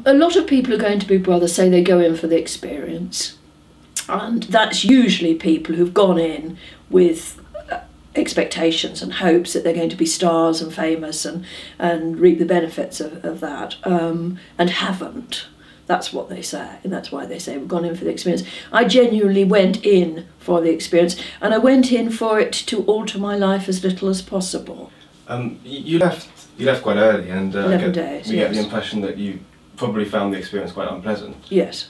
A lot of people who go into Big Brother say they go in for the experience, and that's usually people who've gone in with expectations and hopes that they're going to be stars and famous and reap the benefits of that, and haven't. That's what they say, and that's why they say we've gone in for the experience. I genuinely went in for the experience, and I went in for it to alter my life as little as possible. You left quite early, and 11 days, we get the impression that you probably found the experience quite unpleasant. Yes.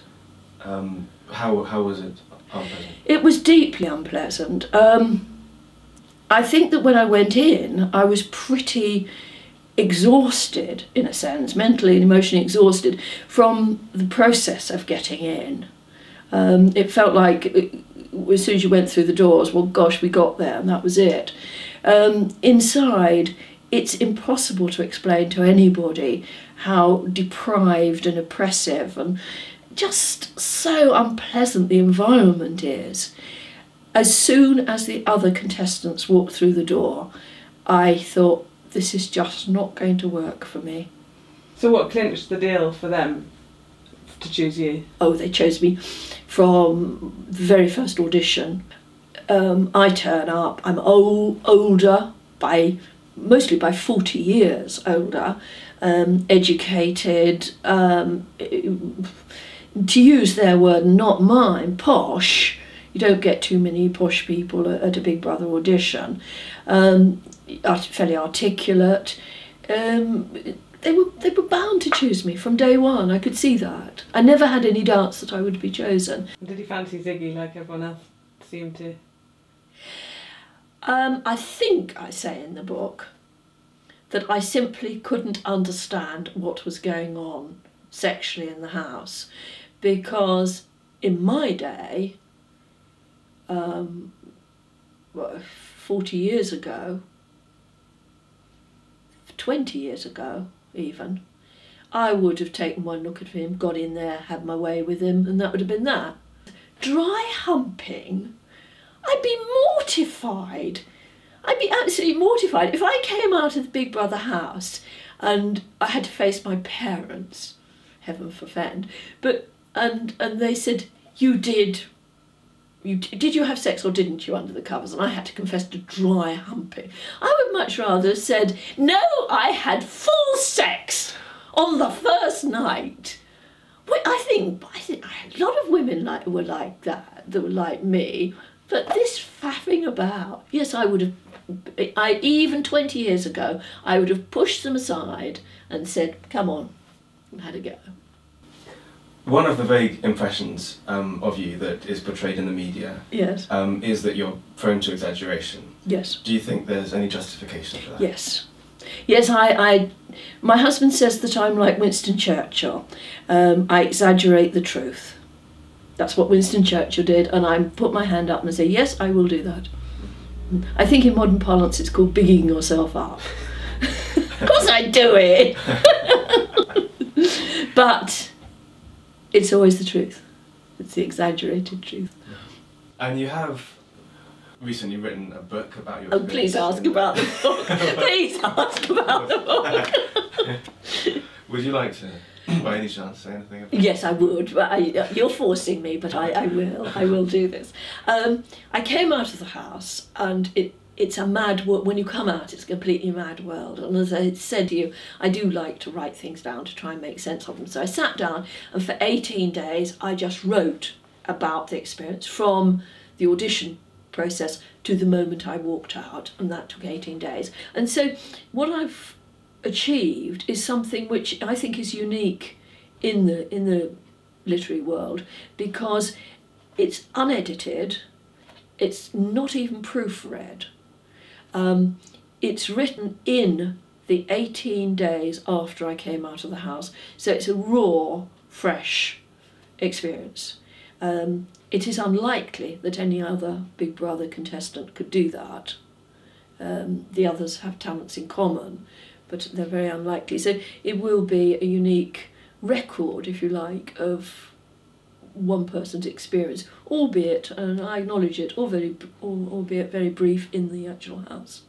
How was it unpleasant? It was deeply unpleasant. I think that when I went in, I was pretty exhausted, in a sense, mentally and emotionally exhausted from the process of getting in. It felt like as soon as you went through the doors, well, gosh, we got there and that was it. Inside, it's impossible to explain to anybody how deprived and oppressive and just so unpleasant the environment is. As soon as the other contestants walked through the door, I thought, this is just not going to work for me. So what clinched the deal for them to choose you? Oh, they chose me from the very first audition. I turn up, I'm older, mostly by 40 years older, educated, to use their word, not mine, posh. You don't get too many posh people at a Big Brother audition. Fairly articulate. They were bound to choose me from day one. I could see that. I never had any doubts that I would be chosen. Did you fancy Ziggy like everyone else seemed to? I think I say in the book that I simply couldn't understand what was going on sexually in the house, because in my day, 40 years ago, 20 years ago even, I would have taken one look at him, got in there, had my way with him, and that would have been that. Dry humping, I'd be mortified. I'd be absolutely mortified. If I came out of the Big Brother house and I had to face my parents, heaven forfend, and they said, did you have sex or didn't you under the covers? And I had to confess to dry humping. I would much rather have said, no, I had full sex on the first night. Well, I think a lot of women were like that were like me, but this faffing about, yes, I would have, even 20 years ago, I would have pushed them aside and said, come on, and had a go. One of the vague impressions of you that is portrayed in the media, yes, is that you're prone to exaggeration. Yes. Do you think there's any justification for that? Yes. Yes, my husband says that I'm like Winston Churchill. I exaggerate the truth. That's what Winston Churchill did, and I put my hand up and I say, yes, I will do that. I think in modern parlance it's called bigging yourself up. Of course I do it. But it's always the truth. It's the exaggerated truth. And you have recently written a book about your... Oh, please ask about the book. Please ask about the book. Would you like to, by any chance, say anything about it? Yes, I would. But you're forcing me, but I will. I will do this. I came out of the house, and it's a mad world. When you come out, it's a completely mad world. And as I said to you, I do like to write things down to try and make sense of them. So I sat down, and for 18 days, I just wrote about the experience from the audition process to the moment I walked out, and that took 18 days. And so what I've achieved is something which I think is unique in the literary world, because it's unedited, it's not even proofread. It's written in the 18 days after I came out of the house, so it's a raw, fresh experience. It is unlikely that any other Big Brother contestant could do that. The others have talents in common, but they're very unlikely. So it will be a unique record, if you like, of one person's experience, albeit, and I acknowledge it, albeit very brief in the actual house.